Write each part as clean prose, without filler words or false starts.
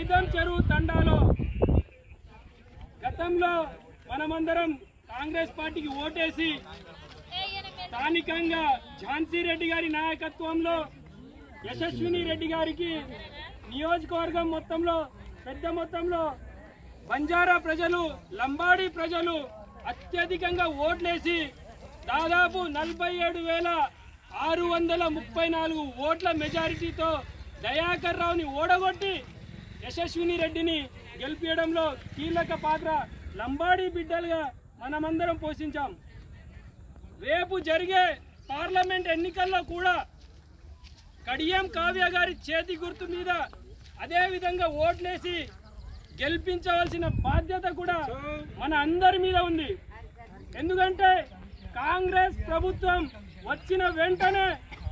మైదాం చెరువు తండాలో గతంలో మనమందరం కాంగ్రెస్ పార్టీకి ఓటేసి స్థానికంగా ఝాన్సీ రెడ్డి గారి నాయకత్వంలో యశస్విని రెడ్డి గారికి నియోజకవర్గం మొత్తంలో పెద్ద మొత్తంలో బంజారా ప్రజలు లంబాడి ప్రజలు అత్యధికంగా ఓట్లేసి దాదాపు 47,634 ఓట్ల మెజారిటీతో దయాకర్ రావుని ఓడగొట్టి యశస్విని రెడ్డిని గెలిపించడంలో కీలక పాత్ర లంబాడి బిడ్డలుగా మనమందరం పోషించాం. రేపు జరిగే పార్లమెంట్ ఎన్నికల్లో కూడా కడియం కావ్య గారి చేతి గుర్తు మీద అదే విధంగా ఓట్లేసి గెలిపించవలసిన బాధ్యత కూడా మన అందరి మీద ఉంది. ఎందుకంటే కాంగ్రెస్ ప్రభుత్వం వచ్చిన వెంటనే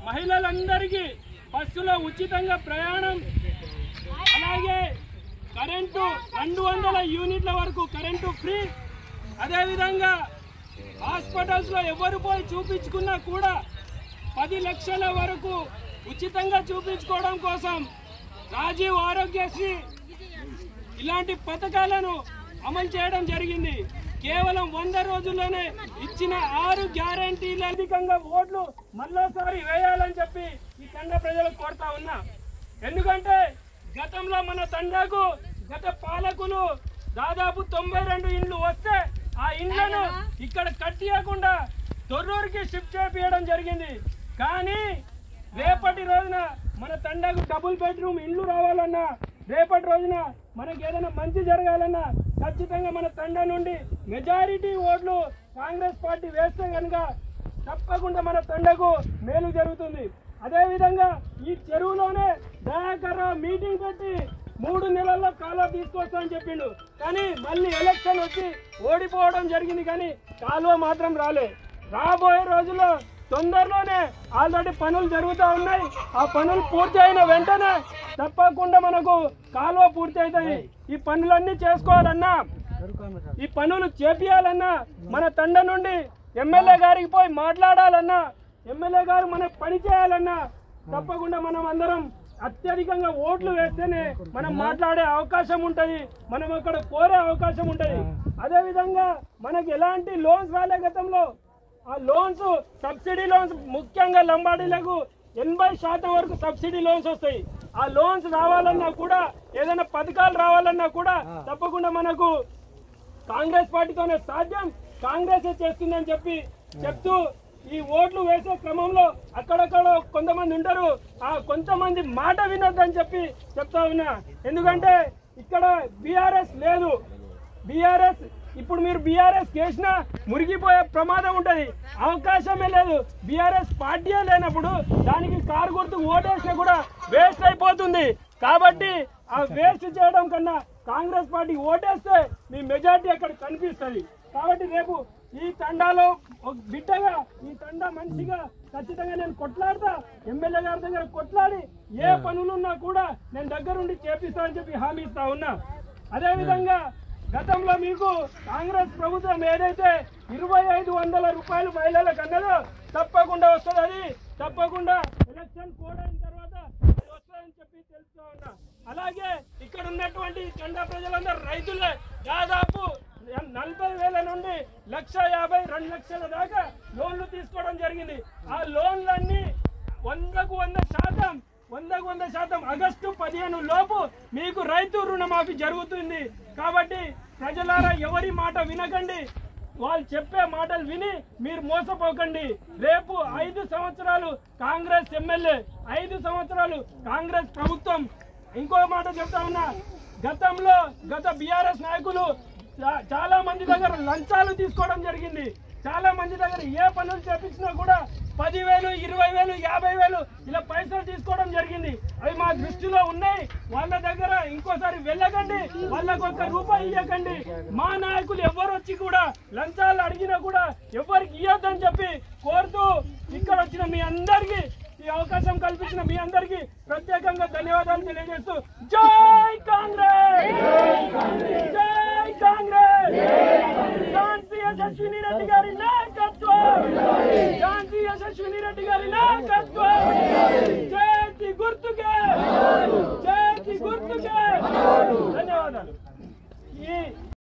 మహిళలందరికీ బస్సులో ఉచితంగా ప్రయాణం, అలాగే కరెంటు 200 యూనిట్ల వరకు కరెంటు ఫ్రీ, అదేవిధంగా హాస్పిటల్స్లో ఎవరు పోయి చూపించుకున్నా కూడా 10 లక్షల వరకు ఉచితంగా చూపించుకోవడం కోసం రాజీవ్ ఆరోగ్యశ్రీ ఇలాంటి పథకాలను అమలు చేయడం జరిగింది. కేవలం 100 రోజుల్లోనే ఇచ్చిన 6 గ్యారంటీల అధికంగా ఓట్లు మరోసారి వేయాలని చెప్పి ఈ తండా ప్రజలకు కోరుతా ఉన్నా. ఎందుకంటే గతంలో మన తండాకు గత పాలకులు దాదాపు 92 ఇండ్లు వస్తే ఆ ఇండ్లను ఇక్కడ కట్టియకుండా తొర్రూరుకి షిఫ్ట్ చేయించడం జరిగింది. కానీ రేపటి రోజున మన తండాకు డబుల్ బెడ్రూమ్ ఇండ్లు రావాలన్నా, రేపటి రోజున మనకి ఏదైనా మంచి జరగాలన్నా ఖచ్చితంగా మన తండా నుండి మెజారిటీ ఓట్లు కాంగ్రెస్ పార్టీ వేస్తే కనుక తప్పకుండా మన తండకు మేలు జరుగుతుంది. అదేవిధంగా ఈ చెరువులోనే దయాకర్ రావు మీటింగ్ పెట్టి 3 నెలల్లో కాలువ తీసుకొస్తామని చెప్పిండు. కానీ మళ్ళీ ఎలక్షన్ వచ్చి ఓడిపోవడం జరిగింది. కానీ కాలువ మాత్రం రాలే. రాబోయే రోజుల్లో తొందరలోనే ఆల్రెడీ పనులు జరుగుతూ ఉన్నాయి. ఆ పనులు పూర్తి అయిన వెంటనే తప్పకుండా మనకు కాలువ పూర్తి అవుతుంది. ఈ పనులన్నీ చేసుకోవాలన్నా, ఈ పనులు చేపియాలన్నా, మన తండ నుండి ఎమ్మెల్యే గారికి పోయి మాట్లాడాలన్నా, ఎమ్మెల్యే గారు మనకు పని చేయాలన్నా తప్పకుండా మనం అందరం అత్యధికంగా ఓట్లు వేస్తేనే మనం మాట్లాడే అవకాశం ఉంటుంది, మనం అక్కడ కోరే అవకాశం ఉంటుంది. అదేవిధంగా మనకు ఎలాంటి లోన్స్ రాలే గతంలో. ఆ లోన్స్ సబ్సిడీ లోన్స్ ముఖ్యంగా లంబాడీలకు 80% వరకు సబ్సిడీ లోన్స్ వస్తాయి. ఆ లోన్స్ రావాలన్నా కూడా, ఏదైనా పథకాలు రావాలన్నా కూడా తప్పకుండా మనకు కాంగ్రెస్ పార్టీతోనే సాధ్యం, కాంగ్రెస్ చేస్తుందని చెప్తూ ఈ ఓట్లు వేసే క్రమంలో అక్కడక్కడ కొంతమంది ఉంటారు, ఆ కొంతమంది మాట వినొద్దని చెప్తా ఉన్నా. ఎందుకంటే ఇక్కడ బీఆర్ఎస్ లేదు. బీఆర్ఎస్ ఇప్పుడు మీరు బీఆర్ఎస్ చేసినా మురిగిపోయే ప్రమాదం ఉంటుంది, అవకాశమే లేదు. బీఆర్ఎస్ పార్టీయే లేనప్పుడు దానికి కారు గుర్తుకు ఓటేసినా కూడా వేస్ట్ అయిపోతుంది. కాబట్టి ఆ వేస్ట్ చేయడం కన్నా కాంగ్రెస్ పార్టీ ఓటేస్తే మీ మెజార్టీ అక్కడ కనిపిస్తుంది. కాబట్టి రేపు ఈ తండాలో ఒక బిడ్డగా, ఈ తండా మనిషిగా ఖచ్చితంగా నేను కొట్లాడతా, ఎమ్మెల్యే గారి దగ్గర కొట్లాడి ఏ పనులున్నా కూడా నేను దగ్గరుండి చేపిస్తానని చెప్పి హామీ ఇస్తా ఉన్నా. అదేవిధంగా గతంలో మీకు కాంగ్రెస్ ప్రభుత్వం ఏదైతే 2500 రూపాయలు మహిళలకు అన్నదో తప్పకుండా వస్తుంది. అది తప్పకుండా ఎలక్షన్ కోడ్ అయిన తర్వాత వస్తుందని చెప్పి తెలుస్తూ ఉన్నా. అలాగే ఇక్కడ ఉన్నటువంటి తండా ప్రజలందరూ రైతులే. దాదాపు 40,000 నుండి 1,50,000, 2 లక్షల దాకా లోన్లు తీసుకోవడం జరిగింది. ఆ లోన్లన్నీ 100కు 100% ఆగస్టు 15 లోపు మీకు రైతు రుణమాఫీ జరుగుతుంది. కాబట్టి ప్రజలారా ఎవరి మాట వినకండి, వాళ్ళు చెప్పే మాటలు విని మీరు మోసపోకండి. రేపు 5 సంవత్సరాలు కాంగ్రెస్ ఎమ్మెల్యే, 5 సంవత్సరాలు కాంగ్రెస్ ప్రభుత్వం. ఇంకో మాట చెప్తా ఉన్నా, గత బీఆర్ఎస్ నాయకులు చాలా మంది దగ్గర లంచాలు తీసుకోవడం జరిగింది. చాలా మంది దగ్గర ఏ పనులు చేపించినా కూడా 10,000, 20,000, 50,000 ఇలా పైసలు తీసుకోవడం జరిగింది. అవి మా దృష్టిలో ఉన్నాయి. వాళ్ళ దగ్గర ఇంకోసారి వెళ్ళకండి, వాళ్ళకు ₹1 ఇవ్వకండి. మా నాయకులు ఎవరు వచ్చి కూడా లంచాలు అడిగినా కూడా ఎవరికి ఇవ్వద్దని చెప్పి కోరుతూ ఇక్కడ వచ్చిన మీ అందరికీ, ఈ అవకాశం కల్పించిన మీ అందరికీ ప్రత్యేకంగా ధన్యవాదాలు తెలియజేస్తూ జై కాంగ్రెస్, జై కాంగ్రెస్, ఝాన్సీ యశస్విని రెడ్డి గారి నాయకత్వం, ఝాన్సీ యశస్విని రెడ్డి గారి నాయకత్వం, చేతి గుర్తుకే, చేతి గుర్తుకే. ధన్యవాదాలు. ఈ